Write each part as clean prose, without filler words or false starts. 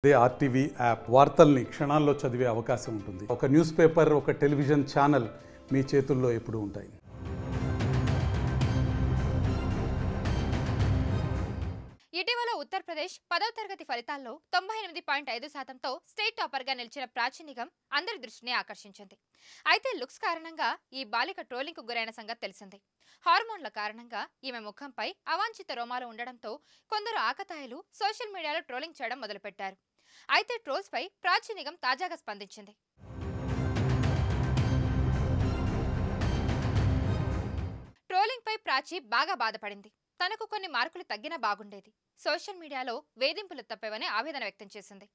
అదే RTV app వార్తల్ని క్షణాల్లో చదివే అవకాశం ఉంటుంది. ఒక న్యూస్ పేపర్, ఒక టెలివిజన్ ఛానల్ మీ చేతుల్లో ఎప్పుడూ ఉంటాయి. ఇటీవల ఉత్తరప్రదేశ్ 10వ తరగతి ఫలితాల్లో 98.5%తో స్టేట్ టాపర్గా నిలిచిన ప్రాచీ నిగమ్ అందరి దృష్టిని ఆకర్షించింది. అయితే లుక్స్ కారణంగా ఈ బాలిక ట్రోలింగ్కు గురైన సంగతి తెలిసిందే. హార్మోన్ల కారణంగా ఈమె ముఖంపై అవాంఛిత రోమాలు ఉండడంతో కొందరు ఆకతాయిలు సోషల్ మీడియాలో ట్రోలింగ్ చేయడం మొదలుపెట్టారు. అయితే ట్రోల్స్పై ప్రాచీ నిగమ్ తాజాగా స్పందించింది. ట్రోలింగ్పై ప్రాచీ బాగా బాధపడింది. తనకు కొన్ని మార్కులు తగ్గినా బాగుండేది. సోషల్ మీడియాలో వేధింపులు తప్పవని ఆవేదన వ్యక్తం చేసింది.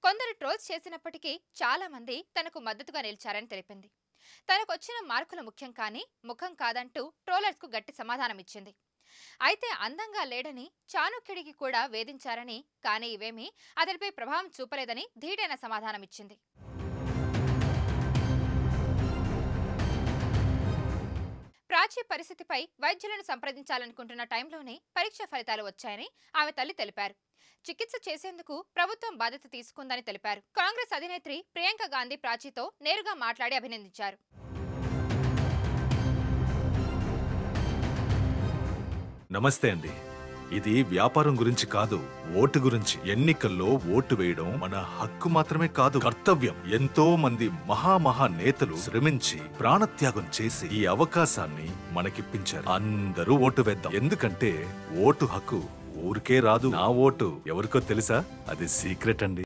కొందరు ట్రోల్స్ చేసినప్పటికీ చాలా మంది తనకు మద్దతుగా నిలిచారని తెలిపింది. తనకొచ్చిన మార్కులు ముఖ్యం కానీ ముఖం కాదంటూ ట్రోలర్స్కు గట్టి సమాధానం ఇచ్చింది. అయితే అందంగా లేడని, చాణుక్యుడికి కూడా వేధించారని, కానీ ఇవేమీ అతడిపై ప్రభావం చూపలేదని ధీటైన సమాధానం ఇచ్చింది. ప్రాచీ పరిస్థితిపై వైద్యులను సంప్రదించాలనుకుంటున్న టైంలోనే పరీక్ష ఫలితాలు వచ్చాయని ఆమె తల్లి తెలిపారు. చికిత్స చేసేందుకు ప్రభుత్వం బాధ్యత తీసుకుందని తెలిపారు. కాంగ్రెస్ అధినేత్రి ప్రియాంక గాంధీ ప్రాచీతో నేరుగా మాట్లాడి అభినందించారు. నమస్తే అండి. ఇది వ్యాపారం గురించి కాదు, ఓటు గురించి. ఎన్నికల్లో ఓటు వేయడం మన హక్కు మాత్రమే కాదు, కర్తవ్యం. ఎంతో మంది మహా నేతలు శ్రమించి ప్రాణత్యాగం చేసి ఈ అవకాశాన్ని మనకిప్పించారు. అందరూ ఓటు వేద్దాం. ఎందుకంటే ఓటు హక్కు ఊరికే రాదు. నా ఓటు ఎవరికో తెలుసా? అది సీక్రెట్ అండి.